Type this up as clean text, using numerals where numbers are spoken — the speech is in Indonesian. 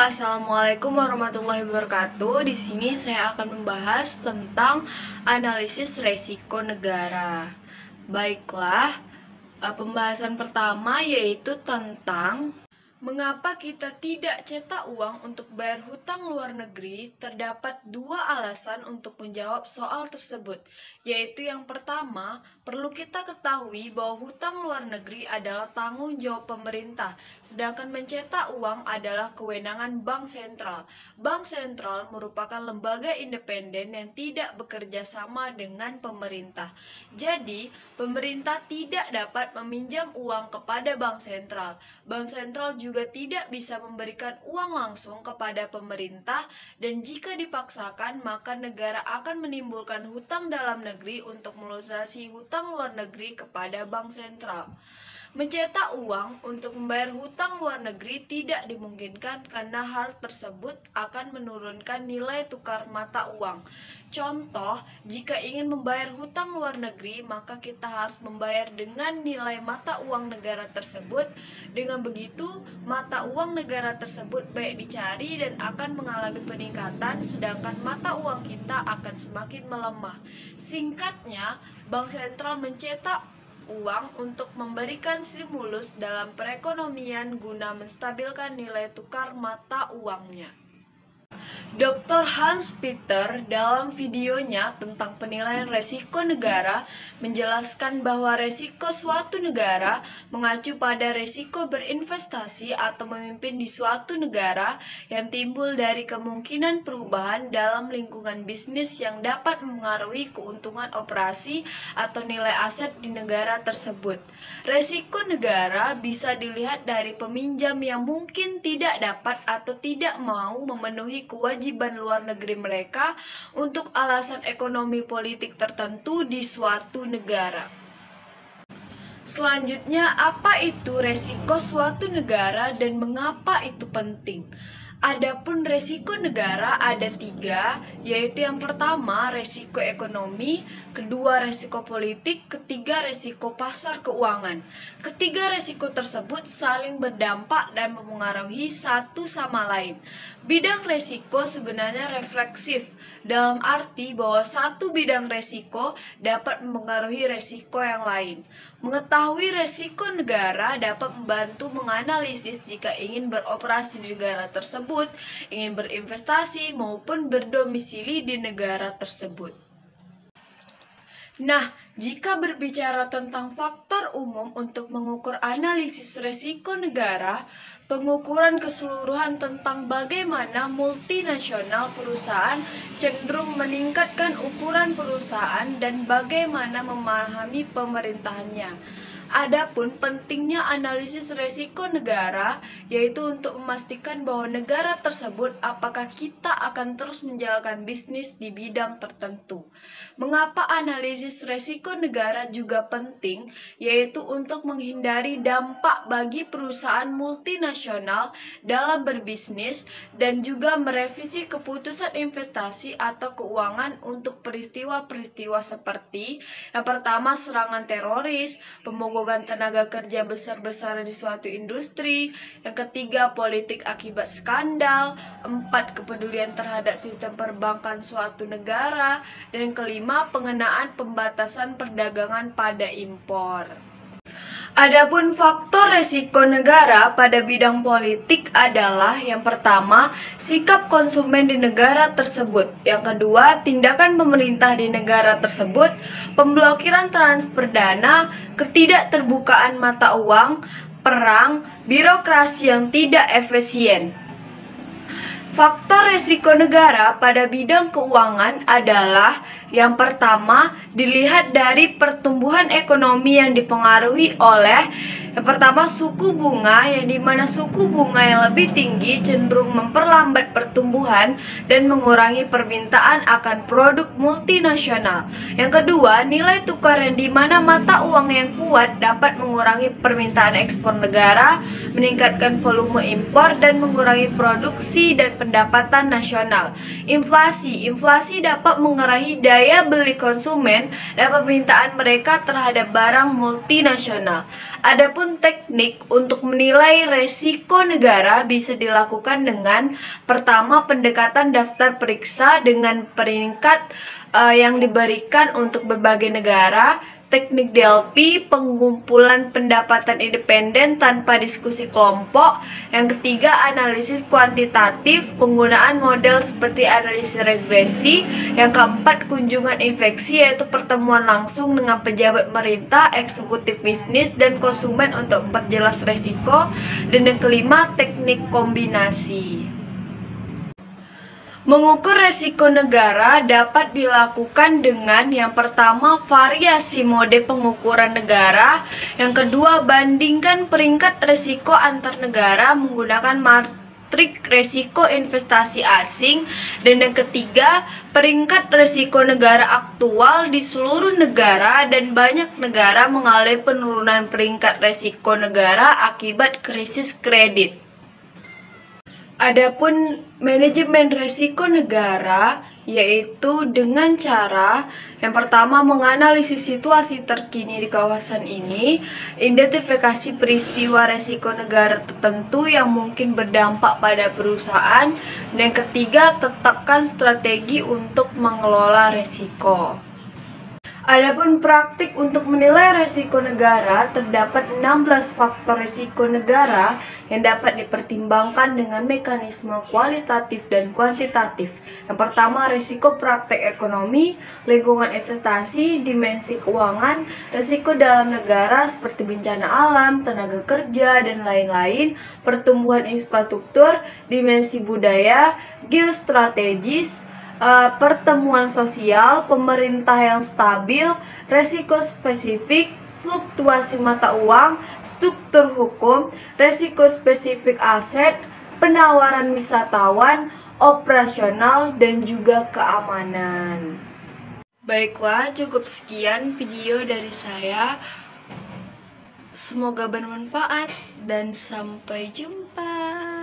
Assalamualaikum warahmatullahi wabarakatuh. Di sini saya akan membahas tentang analisis resiko negara. Baiklah, pembahasan pertama yaitu tentang mengapa kita tidak cetak uang untuk bayar hutang luar negeri. Terdapat dua alasan untuk menjawab soal tersebut, yaitu yang pertama, perlu kita ketahui bahwa hutang luar negeri adalah tanggung jawab pemerintah, sedangkan mencetak uang adalah kewenangan bank sentral. Bank sentral merupakan lembaga independen yang tidak bekerja sama dengan pemerintah. Jadi, pemerintah tidak dapat meminjam uang kepada bank sentral. Bank sentral juga tidak bisa memberikan uang langsung kepada pemerintah, dan jika dipaksakan maka negara akan menimbulkan hutang dalam negeri untuk melunasi hutang luar negeri kepada bank sentral. Mencetak uang untuk membayar hutang luar negeri tidak dimungkinkan karena hal tersebut akan menurunkan nilai tukar mata uang. Contoh, jika ingin membayar hutang luar negeri, maka kita harus membayar dengan nilai mata uang negara tersebut. Dengan begitu, mata uang negara tersebut baik dicari dan akan mengalami peningkatan, sedangkan mata uang kita akan semakin melemah. Singkatnya, bank sentral mencetak uang untuk memberikan stimulus dalam perekonomian guna menstabilkan nilai tukar mata uangnya. Dr. Hans Peter dalam videonya tentang penilaian resiko negara menjelaskan bahwa resiko suatu negara mengacu pada resiko berinvestasi atau memimpin di suatu negara yang timbul dari kemungkinan perubahan dalam lingkungan bisnis yang dapat mempengaruhi keuntungan operasi atau nilai aset di negara tersebut. Resiko negara bisa dilihat dari peminjam yang mungkin tidak dapat atau tidak mau memenuhi kewajiban luar negeri mereka untuk alasan ekonomi politik tertentu di suatu negara. Selanjutnya, apa itu resiko suatu negara dan mengapa itu penting? Adapun resiko negara ada tiga, yaitu yang pertama resiko ekonomi, kedua resiko politik, ketiga resiko pasar keuangan. Ketiga resiko tersebut saling berdampak dan mempengaruhi satu sama lain. Bidang resiko sebenarnya refleksif, dalam arti bahwa satu bidang resiko dapat mempengaruhi resiko yang lain. Mengetahui resiko negara dapat membantu menganalisis jika ingin beroperasi di negara tersebut, ingin berinvestasi maupun berdomisili di negara tersebut. Nah, jika berbicara tentang faktor umum untuk mengukur analisis resiko negara, pengukuran keseluruhan tentang bagaimana multinasional perusahaan cenderung meningkatkan ukuran perusahaan dan bagaimana memahami pemerintahannya. Adapun pentingnya analisis resiko negara, yaitu untuk memastikan bahwa negara tersebut apakah kita akan terus menjalankan bisnis di bidang tertentu. Mengapa analisis resiko negara juga penting, yaitu untuk menghindari dampak bagi perusahaan multinasional dalam berbisnis dan juga merevisi keputusan investasi atau keuangan untuk peristiwa-peristiwa seperti yang pertama serangan teroris, pemogokan tenaga kerja besar-besaran di suatu industri, yang ketiga politik akibat skandal, empat kepedulian terhadap sistem perbankan suatu negara, dan yang kelima pengenaan pembatasan perdagangan pada impor. Adapun faktor resiko negara pada bidang politik adalah yang pertama, sikap konsumen di negara tersebut. Yang kedua, tindakan pemerintah di negara tersebut, pemblokiran transfer dana, ketidakterbukaan mata uang, perang, birokrasi yang tidak efisien. Faktor resiko negara pada bidang keuangan adalah yang pertama, dilihat dari pertumbuhan ekonomi yang dipengaruhi oleh yang pertama suku bunga, yang dimana suku bunga yang lebih tinggi cenderung memperlambat pertumbuhan dan mengurangi permintaan akan produk multinasional. Yang kedua, nilai tukar yang dimana mata uang yang kuat dapat mengurangi permintaan ekspor negara, meningkatkan volume impor dan mengurangi produksi dan pendapatan nasional. Inflasi dapat mengurangi daya beli konsumen dan permintaan mereka terhadap barang multinasional. Adapun teknik untuk menilai resiko negara bisa dilakukan dengan pertama, pendekatan daftar periksa dengan peringkat yang diberikan untuk berbagai negara. Teknik DLP, pengumpulan pendapatan independen tanpa diskusi kelompok. Yang ketiga, analisis kuantitatif, penggunaan model seperti analisis regresi. Yang keempat, kunjungan infeksi, yaitu pertemuan langsung dengan pejabat pemerintah, eksekutif bisnis, dan konsumen untuk memperjelas resiko. Dan yang kelima, teknik kombinasi. Mengukur resiko negara dapat dilakukan dengan yang pertama, variasi mode pengukuran negara. Yang kedua, bandingkan peringkat resiko antar negara menggunakan matrik resiko investasi asing. Dan yang ketiga, peringkat resiko negara aktual di seluruh negara, dan banyak negara mengalami penurunan peringkat resiko negara akibat krisis kredit. Adapun manajemen risiko negara yaitu dengan cara yang pertama, menganalisis situasi terkini di kawasan ini, identifikasi peristiwa risiko negara tertentu yang mungkin berdampak pada perusahaan, dan yang ketiga, tetapkan strategi untuk mengelola risiko. Adapun praktik untuk menilai resiko negara, terdapat 16 faktor resiko negara yang dapat dipertimbangkan dengan mekanisme kualitatif dan kuantitatif. Yang pertama, resiko praktek ekonomi, lingkungan investasi, dimensi keuangan, resiko dalam negara seperti bencana alam, tenaga kerja, dan lain-lain, pertumbuhan infrastruktur, dimensi budaya, geostrategis, pertemuan sosial, pemerintah yang stabil, resiko spesifik, fluktuasi mata uang, struktur hukum, resiko spesifik aset, penawaran wisatawan, operasional, dan juga keamanan. Baiklah, cukup sekian video dari saya. Semoga bermanfaat dan sampai jumpa.